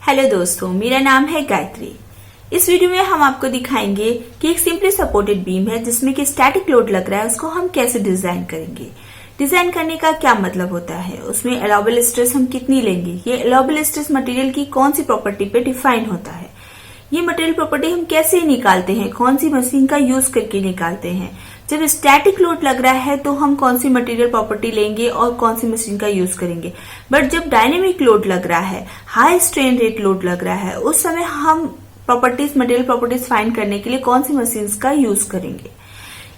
Hello दोस्तों, मेरा नाम है गायत्री। इस वीडियो में हम आपको दिखाएंगे कि एक सिंपली सपोर्टेड बीम है जिसमें कि स्टैटिक लोड लग रहा है, उसको हम कैसे डिजाइन करेंगे। डिजाइन करने का क्या मतलब होता है, उसमें अलाउबल स्ट्रेस हम कितनी लेंगे, ये अलाउबल स्ट्रेस मटेरियल की कौन सी प्रॉपर्टी पे डिफाइन होता है, ये मटेरियल प्रॉपर्टी हम कैसे निकालते हैं, कौन सी मशीन का यूज करके निकालते हैं। जब स्टैटिक लोड लग रहा है तो हम कौन सी मटेरियल प्रॉपर्टी लेंगे और कौन सी मशीन का यूज करेंगे। बट जब डायनेमिक लोड लग रहा है, हाई स्ट्रेन रेट लोड लग रहा है, उस समय हम मटेरियल प्रॉपर्टीज फाइंड करने के लिए कौन सी मशीन का यूज करेंगे।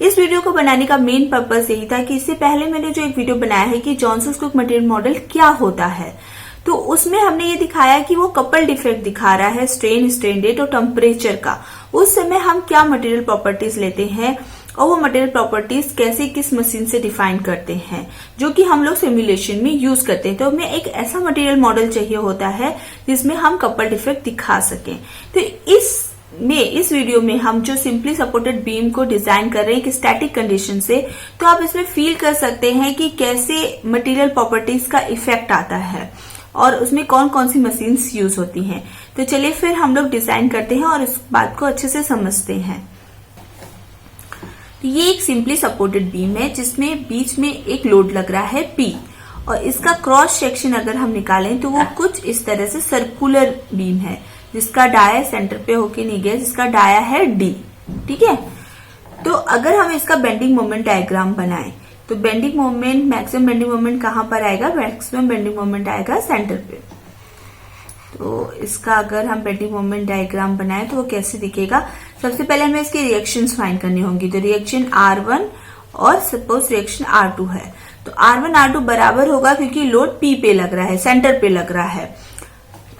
इस वीडियो को बनाने का मेन पर्पस यही था कि इससे पहले मैंने जो एक वीडियो बनाया है कि जॉनसन कुक मटेरियल मॉडल क्या होता है, तो उसमें हमने ये दिखाया कि वो कपल्ड इफेक्ट दिखा रहा है स्ट्रेन रेट और टेम्परेचर का। उस समय हम क्या मटेरियल प्रॉपर्टीज लेते हैं और वो मटेरियल प्रॉपर्टीज कैसे किस मशीन से डिफाइन करते हैं, जो कि हम लोग सिमुलेशन में यूज करते हैं। तो हमें एक ऐसा मटेरियल मॉडल चाहिए होता है जिसमें हम कपल्ड इफेक्ट दिखा सकें। तो इस वीडियो में हम जो सिंपली सपोर्टेड बीम को डिजाइन कर रहे हैं कि स्टैटिक कंडीशन से, तो आप इसमें फील कर सकते हैं कि कैसे मटेरियल प्रॉपर्टीज का इफेक्ट आता है और उसमें कौन कौन सी मशीन्स यूज होती हैं। तो चलिए फिर हम लोग डिजाइन करते हैं और इस बात को अच्छे से समझते हैं। तो ये एक सिंपली सपोर्टेड बीम है जिसमें बीच में एक लोड लग रहा है P, और इसका क्रॉस सेक्शन अगर हम निकालें तो वो कुछ इस तरह से सर्कुलर बीम है जिसका डाया सेंटर पे होके नहीं गया, जिसका डाया है D। ठीक है, तो अगर हम इसका बेंडिंग मोमेंट डायग्राम बनाएं तो bending moment, maximum bending moment कहां पर आएगा, मैक्सिमम बेंडिंग मोमेंट आएगा सेंटर पे। तो इसका अगर हम बेंडिंग मोमेंट डायग्राम बनाए तो वो कैसे दिखेगा। सबसे पहले हमें इसके रिएक्शंस फाइंड करनी होंगी। तो रिएक्शन R1 और सपोज रिएक्शन R2 है, तो R1 R2 बराबर होगा क्योंकि लोड P पे लग रहा है, सेंटर पे लग रहा है।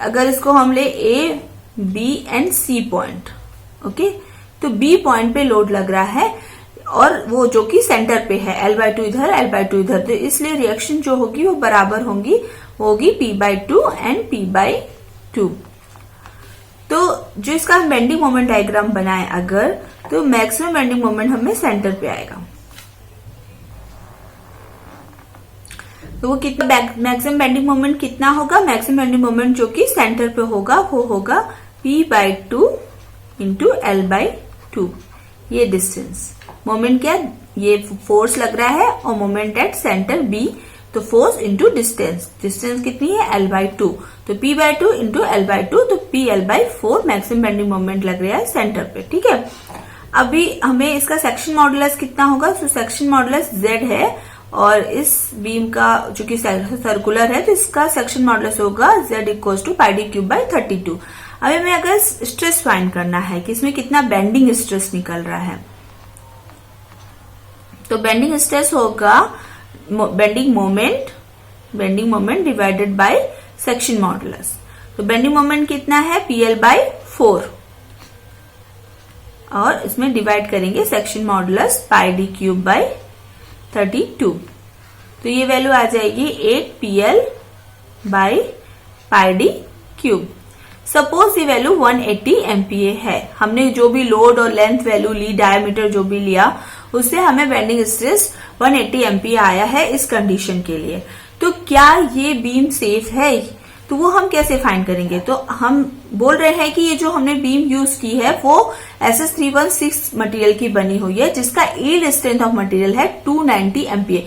अगर इसको हम ले A, B and C point, okay, तो B पॉइंट पे लोड लग रहा है और वो जो कि सेंटर पे है, L/2 इधर L/2 इधर, तो इसलिए रिएक्शन जो होगी वो बराबर होगी P/2 एंड P/2। तो जो इसका हम बेंडिंग मोमेंट डायग्राम बनाए अगर, तो मैक्सिमम बेंडिंग मोमेंट हमें सेंटर पे आएगा। तो वो कितना मैक्सिमम बेंडिंग मोमेंट कितना होगा, मैक्सिमम बेंडिंग मोमेंट जो कि सेंटर पे होगा वो होगा P/2 इंटू L/2। ये डिस्टेंस मोमेंट क्या, ये फोर्स लग रहा है और मोमेंट एट सेंटर B, तो फोर्स इंटू डिस्टेंस, डिस्टेंस कितनी है L/2, तो P/2 इंटू L/2, तो PL/4 मैक्सिमम बेंडिंग मोमेंट लग रहा है सेंटर पे। ठीक है, अभी हमें इसका सेक्शन मॉडुलस कितना होगा, तो सेक्शन मॉडुलस Z है और इस बीम का जो कि सर्कुलर है तो इसका सेक्शन मॉडुलस होगा Z = πd³/32। अब हमें अगर स्ट्रेस फाइंड करना है कि इसमें कितना बेंडिंग स्ट्रेस निकल रहा है, तो बेंडिंग स्ट्रेस होगा bending moment divided by section modulus. तो बेंडिंग मोमेंट कितना है PL/4 और इसमें डिवाइड करेंगे सेक्शन मॉडुलस πd³/32, तो ये वैल्यू आ जाएगी 8PL/πd³। सपोज ये वैल्यू 180 MPa है, हमने जो भी लोड और लेंथ वैल्यू ली, डायमीटर जो भी लिया, उससे हमें बेंडिंग स्ट्रेस 180 MPa आया है इस कंडीशन के लिए। तो क्या ये बीम सेफ है, तो वो हम कैसे फाइंड करेंगे। तो हम बोल रहे हैं कि ये जो हमने बीम यूज की है वो SS316 मटेरियल की बनी हुई है जिसका यील्ड स्ट्रेंथ ऑफ मटेरियल है 290 MPa।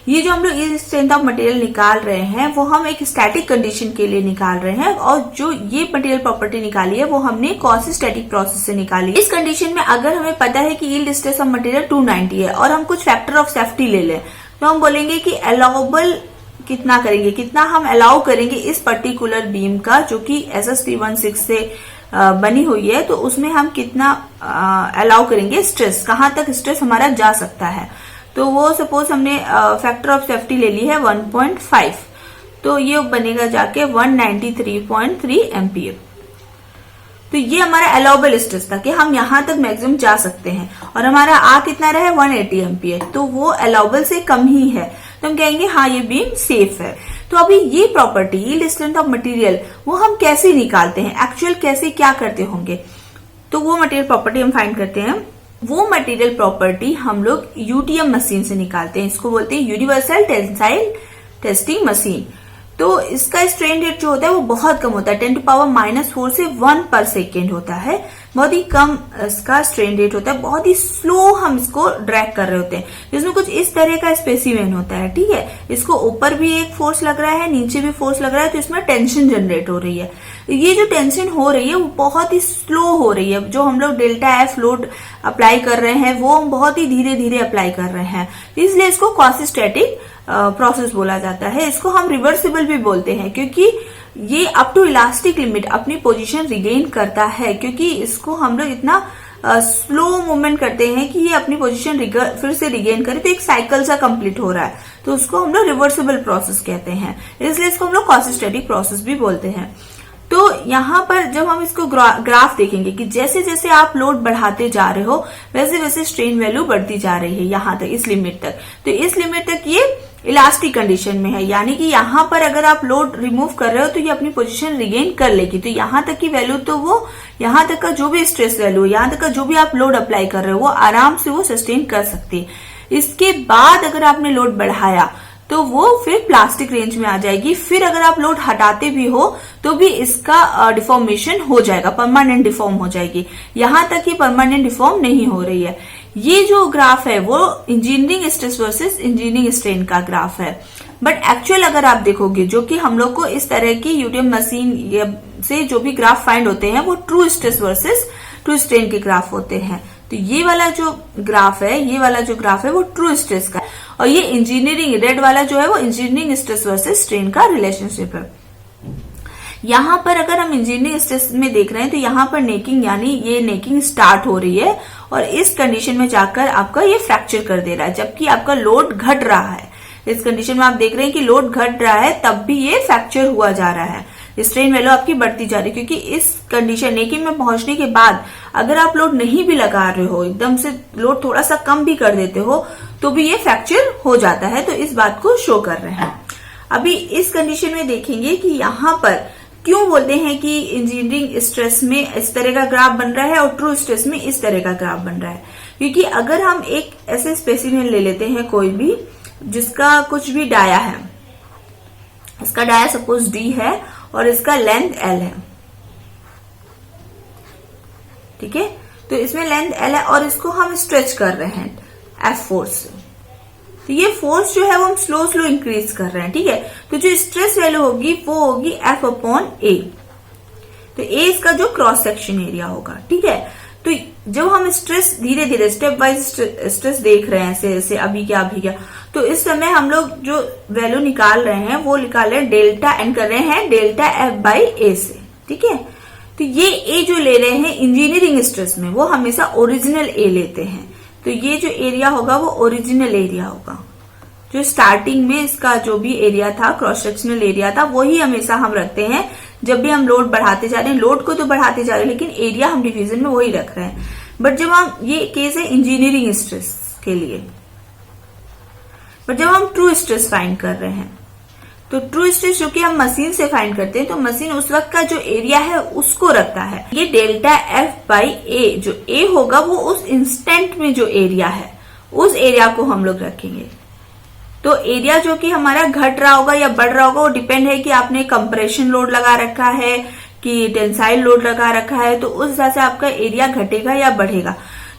ये जो हम लोग यील्ड स्ट्रेंथ ऑफ मटेरियल निकाल रहे हैं वो हम एक स्टैटिक कंडीशन के लिए निकाल रहे हैं, और जो ये मटेरियल प्रॉपर्टी निकाली है वो हमने क्वासी स्टैटिक प्रोसेस से निकाली। इस कंडीशन में अगर हमें पता है कि यील्ड स्ट्रेस ऑफ मटेरियल 290 है और हम कुछ फैक्टर ऑफ सेफ्टी ले लें, तो हम बोलेंगे कि अलाउबल कितना करेंगे, कितना हम अलाउ करेंगे इस पर्टिकुलर बीम का जो कि SS316 से बनी हुई है, तो उसमें हम कितना अलाउ करेंगे, स्ट्रेस कहां तक स्ट्रेस हमारा जा सकता है। तो वो सपोज हमने फैक्टर ऑफ सेफ्टी ले ली है 1.5, तो ये बनेगा जाके 193.3 MPa। तो ये हमारा अलाउबल स्ट्रेस था कि हम यहां तक मैक्सिमम जा सकते हैं, और हमारा आ कितना रहा है 180 MPa, तो वो अलाउबल से कम ही है, तो हम कहेंगे हाँ ये बीम सेफ है। तो अभी ये property yield strength of material वो हम कैसे निकालते हैं, एक्चुअल कैसे क्या करते होंगे, तो वो मटेरियल प्रॉपर्टी हम फाइंड करते हैं। वो मटेरियल प्रॉपर्टी हम लोग यूटीएम मशीन से निकालते हैं, इसको बोलते हैं यूनिवर्सल टेंसाइल टेस्टिंग मशीन। तो इसका स्ट्रेन रेट जो होता है वो बहुत कम होता है, 10⁻⁻⁴ से 1 पर सेकेंड होता है। बहुत ही कम इसका स्ट्रेन रेट होता है, बहुत ही स्लो हम इसको ड्रैग कर रहे होते हैं। इसमें कुछ इस तरह का स्पेसिमेन होता है, ठीक है। इसको ऊपर भी एक फोर्स लग रहा है, नीचे भी फोर्स लग रहा है, तो इसमें टेंशन जनरेट हो रही है। ये जो टेंशन हो रही है वो बहुत ही स्लो हो रही है। जो हम लोग डेल्टा एफ लोड अप्लाई कर रहे हैं वो हम बहुत ही धीरे धीरे अप्लाई कर रहे हैं, इसलिए इसको क्वासीस्टैटिक प्रोसेस बोला जाता है। इसको हम रिवर्सिबल भी बोलते हैं, क्योंकि ये अप टू इलास्टिक लिमिट अपनी पोजीशन रिगेन करता है, क्योंकि इसको हम लोग इतना स्लो मूवमेंट करते हैं कि ये अपनी पोजीशन फिर से रिगेन करे, तो एक साइकिल सा कंप्लीट हो रहा है, तो उसको हम लोग रिवर्सिबल प्रोसेस कहते हैं। इसलिए इसको हम लोग क्वासीस्टैटिक प्रोसेस भी बोलते हैं। तो यहाँ पर जब हम इसको ग्राफ देखेंगे कि जैसे जैसे आप लोड बढ़ाते जा रहे हो वैसे वैसे स्ट्रेन वैल्यू बढ़ती जा रही है यहाँ तक, इस लिमिट तक। तो इस लिमिट तक ये इलास्टिक कंडीशन में है, यानी कि यहाँ पर अगर आप लोड रिमूव कर रहे हो तो ये अपनी पोजीशन रिगेन कर लेगी। तो यहाँ तक की वैल्यू, तो वो यहाँ तक का जो भी स्ट्रेस वैल्यू, यहाँ तक का जो भी आप लोड अप्लाई कर रहे हो वो आराम से वो सस्टेन कर सकती है। इसके बाद अगर आपने लोड बढ़ाया तो वो फिर प्लास्टिक रेंज में आ जाएगी। फिर अगर आप लोड हटाते भी हो तो भी इसका डिफॉर्मेशन हो जाएगा, परमानेंट डिफॉर्म हो जाएगी। यहां तक कि परमानेंट डिफॉर्म नहीं हो रही है। ये जो ग्राफ है वो engineering stress versus engineering strain का ग्राफ है। बट एक्चुअल अगर आप देखोगे, जो कि हम लोग को इस तरह की यूटीएम मशीन से जो भी ग्राफ फाइंड होते हैं वो true stress versus true strain के ग्राफ होते हैं। तो ये वाला जो ग्राफ है, ये वाला जो ग्राफ है वो ट्रू स्ट्रेस का, और ये इंजीनियरिंग रेड वाला जो है वो इंजीनियरिंग स्ट्रेस वर्सेस स्ट्रेन का रिलेशनशिप है। यहाँ पर अगर हम इंजीनियरिंग स्ट्रेस में देख रहे हैं तो यहाँ पर नेकिंग, यानी ये नेकिंग स्टार्ट हो रही है और इस कंडीशन में जाकर आपका ये फ्रैक्चर कर दे रहा है, जबकि आपका लोड घट रहा है। इस कंडीशन में आप देख रहे हैं कि लोड घट रहा है, तब भी ये फ्रैक्चर हुआ जा रहा है, स्ट्रेन वैल्यू आपकी बढ़ती जा रही है। क्योंकि इस कंडीशन नेकिंग में पहुंचने के बाद अगर आप लोड नहीं भी लगा रहे हो, एकदम से लोड थोड़ा सा कम भी कर देते हो, तो भी ये फ्रैक्चर हो जाता है। तो इस बात को शो कर रहे हैं। अभी इस कंडीशन में देखेंगे कि यहाँ पर क्यों बोलते हैं कि इंजीनियरिंग स्ट्रेस में इस तरह का ग्राफ बन रहा है और ट्रू स्ट्रेस में इस तरह का ग्राफ बन रहा है। क्योंकि अगर हम एक ऐसे स्पेसिमेन ले लेते हैं कोई भी, जिसका कुछ भी डाया है, इसका डाया सपोज डी है और इसका लेंथ एल है, ठीक है। तो इसमें लेंथ एल है और इसको हम स्ट्रेच कर रहे हैं एफ फोर्स से। तो ये फोर्स जो है वो हम स्लो स्लो इंक्रीज कर रहे हैं, ठीक है। तो जो स्ट्रेस वैल्यू होगी वो होगी एफ अपॉन ए। तो ए इसका जो क्रॉस सेक्शन एरिया होगा, ठीक है। तो जब हम स्ट्रेस धीरे धीरे स्टेप वाइज स्ट्रेस देख रहे हैं, ऐसे ऐसे अभी क्या, तो इस समय हम लोग जो वैल्यू निकाल रहे हैं वो निकाल रहे हैं डेल्टा एन कर रहे हैं डेल्टा एफ बाई ए से, ठीक है। तो ये ए जो ले रहे हैं इंजीनियरिंग स्ट्रेस में वो हमेशा ओरिजिनल ए लेते हैं। तो ये जो एरिया होगा वो ओरिजिनल एरिया होगा, जो स्टार्टिंग में इसका जो भी एरिया था, क्रॉस सेक्शनल एरिया था, वही हमेशा हम रखते हैं जब भी हम लोड बढ़ाते जा रहे हैं। लोड को तो बढ़ाते जा रहे हैं लेकिन एरिया हम डिवीजन में वही रख रहे हैं। बट जब हम, ये केस है इंजीनियरिंग स्ट्रेस के लिए, बट जब हम ट्रू स्ट्रेस फाइंड कर रहे हैं, तो ट्रू स्ट्रेस जो कि हम मशीन से फाइंड करते हैं, तो मशीन उस वक्त का जो एरिया है उसको रखता है। ये डेल्टा एफ बाई ए, जो ए होगा वो उस इंस्टेंट में जो एरिया है उस एरिया को हम लोग रखेंगे। तो एरिया जो कि हमारा घट रहा होगा या बढ़ रहा होगा वो डिपेंड है कि आपने कंप्रेशन लोड लगा रखा है कि टेंसाइल लोड लगा रखा है, तो उस हिसाब से आपका एरिया घटेगा या बढ़ेगा।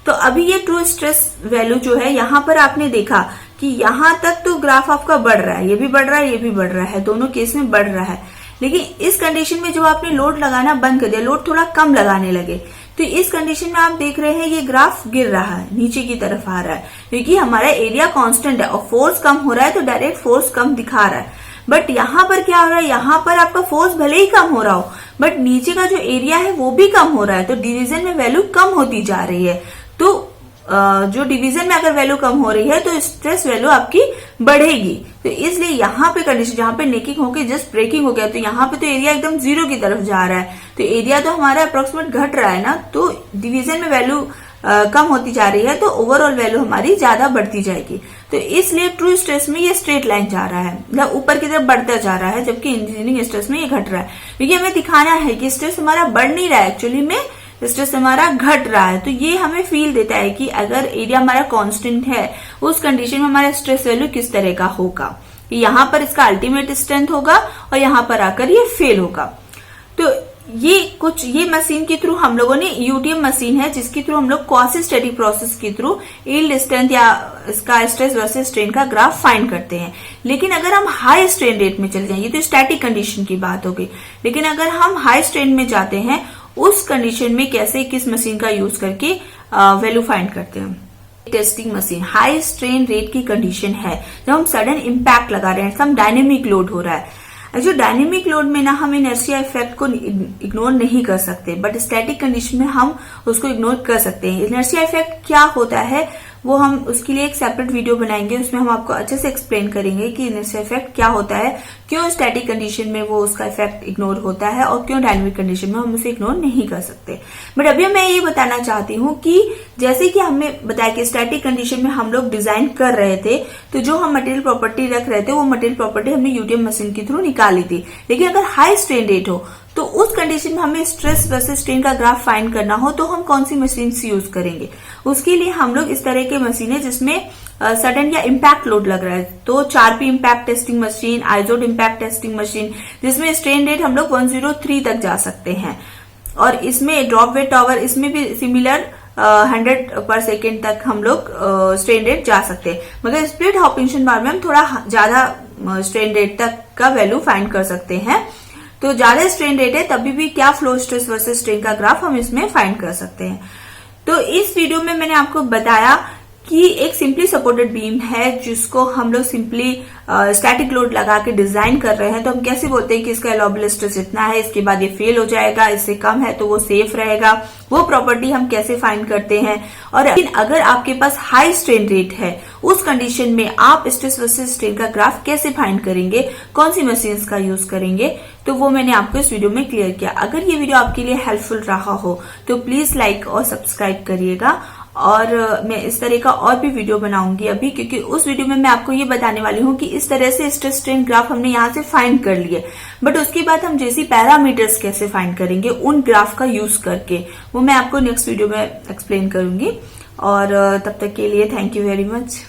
तो अभी ये ट्रू स्ट्रेस वैल्यू जो है, यहाँ पर आपने देखा कि यहाँ तक तो ग्राफ आपका बढ़ रहा है, ये भी बढ़ रहा है, ये भी बढ़ रहा है, दोनों केस में बढ़ रहा है। लेकिन इस कंडीशन में जब आपने लोड लगाना बंद कर दिया, लोड थोड़ा कम लगाने लगे, तो इस कंडीशन में आप देख रहे हैं ये ग्राफ गिर रहा है, नीचे की तरफ आ रहा है, क्योंकि हमारा एरिया कांस्टेंट है और फोर्स कम हो रहा है, तो डायरेक्ट फोर्स कम दिखा रहा है। बट यहाँ पर क्या हो रहा है, यहाँ पर आपका फोर्स भले ही कम हो रहा हो बट नीचे का जो एरिया है वो भी कम हो रहा है, तो डिवीजन में वैल्यू कम होती जा रही है। तो जो डिवीजन में अगर वैल्यू कम हो रही है तो स्ट्रेस वैल्यू आपकी बढ़ेगी। तो इसलिए यहाँ पे कंडीशन, जहाँ पे नेकिंग होके जस्ट ब्रेकिंग हो गया, तो यहाँ पे तो एरिया एकदम जीरो की तरफ जा रहा है, तो एरिया तो हमारा अप्रोक्सीमेट घट रहा है ना, तो डिवीजन में वैल्यू कम होती जा रही है, तो ओवरऑल वैल्यू हमारी ज्यादा बढ़ती जाएगी। तो इसलिए ट्रू स्ट्रेस में ये स्ट्रेट लाइन जा रहा है, मतलब ऊपर की तरफ बढ़ता जा रहा है, जबकि इंजीनियरिंग स्ट्रेस में ये घट रहा है। क्योंकि हमें दिखाना है कि स्ट्रेस हमारा बढ़ नहीं रहा है, एक्चुअली में स्ट्रेस हमारा घट रहा है। तो ये हमें फील देता है कि अगर एरिया हमारा कांस्टेंट है, उस कंडीशन में हमारा स्ट्रेस वैल्यू किस तरह का होगा। कि यहाँ पर इसका अल्टीमेट स्ट्रेंथ होगा और यहाँ पर आकर ये फेल होगा। तो ये मशीन के थ्रू हम लोगों ने यूटीएम मशीन है जिसके थ्रू हम लोग क्वासी स्टैटिक प्रोसेस के थ्रू यील्ड स्ट्रेंथ या इसका स्ट्रेस वर्सेस स्ट्रेन का ग्राफ फाइंड करते हैं। लेकिन अगर हम हाई स्ट्रेन रेट में चले जाएं, ये तो स्टैटिक कंडीशन की बात हो गई, लेकिन अगर हम हाई स्ट्रेन में जाते हैं उस कंडीशन में कैसे किस मशीन का यूज करके वैल्यू फाइंड करते हैं। Testing machine high strain rate की कंडीशन है जब हम सडन इम्पैक्ट लगा रहे हैं, सम डायनेमिक लोड हो रहा है। जो डायनेमिक लोड में ना हम इनर्शिया इफेक्ट को इग्नोर नहीं कर सकते, बट स्टैटिक कंडीशन में हम उसको इग्नोर कर सकते हैं। इनर्शिया इफेक्ट क्या होता है वो हम उसके लिए एक सेपरेट वीडियो बनाएंगे, उसमें हम आपको अच्छे से एक्सप्लेन करेंगे कि इनर्शिया इफेक्ट क्या होता है, क्यों स्टैटिक कंडीशन में वो उसका इफेक्ट इग्नोर होता है और क्यों डायनेमिक कंडीशन में हम उसे इग्नोर नहीं कर सकते। बट अभी मैं ये बताना चाहती हूँ कि जैसे कि हमने बताया कि स्टैटिक कंडीशन में हम लोग डिजाइन कर रहे थे, तो जो हम मटेरियल प्रॉपर्टी रख रहे थे वो मटेरियल प्रॉपर्टी हमने यूटीएम मशीन के थ्रू निकाली थी। लेकिन अगर हाई स्ट्रेन रेट हो तो उस कंडीशन में हमें स्ट्रेस वर्सेस स्ट्रेन का ग्राफ फाइंड करना हो तो हम कौन सी मशीन यूज करेंगे। उसके लिए हम लोग इस तरह के मशीन है जिसमें सडन या इम्पैक्ट लोड लग रहा है, तो 4P impact testing machine, Izod impact testing machine, जिसमें स्ट्रेन रेट हम लोग 103 तक जा सकते हैं। और इसमें ड्रॉप वेट टावर, इसमें भी सिमिलर 100 पर सेकेंड तक हम लोग स्ट्रेन रेट जा सकते हैं। मगर स्प्लिट हॉपिंगटन बार में हम थोड़ा ज्यादा स्ट्रेन रेट तक का वैल्यू फाइंड कर सकते हैं। तो ज्यादा स्ट्रेन रेट है तभी भी क्या फ्लो स्ट्रेस वर्सेस स्ट्रेन का ग्राफ हम इसमें फाइंड कर सकते हैं। तो इस वीडियो में मैंने आपको बताया कि एक सिंपली सपोर्टेड बीम है जिसको हम लोग सिंपली स्टैटिक लोड लगा के डिजाइन कर रहे हैं। तो हम कैसे बोलते हैं कि इसका एलोबल स्ट्रेस इतना है, इसके बाद ये फेल हो जाएगा, इससे कम है तो वो सेफ रहेगा, वो प्रॉपर्टी हम कैसे फाइंड करते हैं। और अगर आपके पास हाई स्ट्रेन रेट है उस कंडीशन में आप स्ट्रेस वर्सेस स्ट्रेन का ग्राफ कैसे फाइंड करेंगे, कौन सी मशीन्स का यूज करेंगे, तो वो मैंने आपको इस वीडियो में क्लियर किया। अगर ये वीडियो आपके लिए हेल्पफुल रहा हो तो प्लीज लाइक और सब्सक्राइब करिएगा। और मैं इस तरह का और भी वीडियो बनाऊंगी अभी, क्योंकि उस वीडियो में मैं आपको ये बताने वाली हूँ कि इस तरह से स्ट्रेस स्ट्रेन ग्राफ हमने यहाँ से फाइंड कर लिए, बट उसके बाद हम जैसी पैरामीटर्स कैसे फाइंड करेंगे उन ग्राफ का यूज करके, वो मैं आपको नेक्स्ट वीडियो में एक्सप्लेन करूंगी। और तब तक के लिए थैंक यू वेरी मच।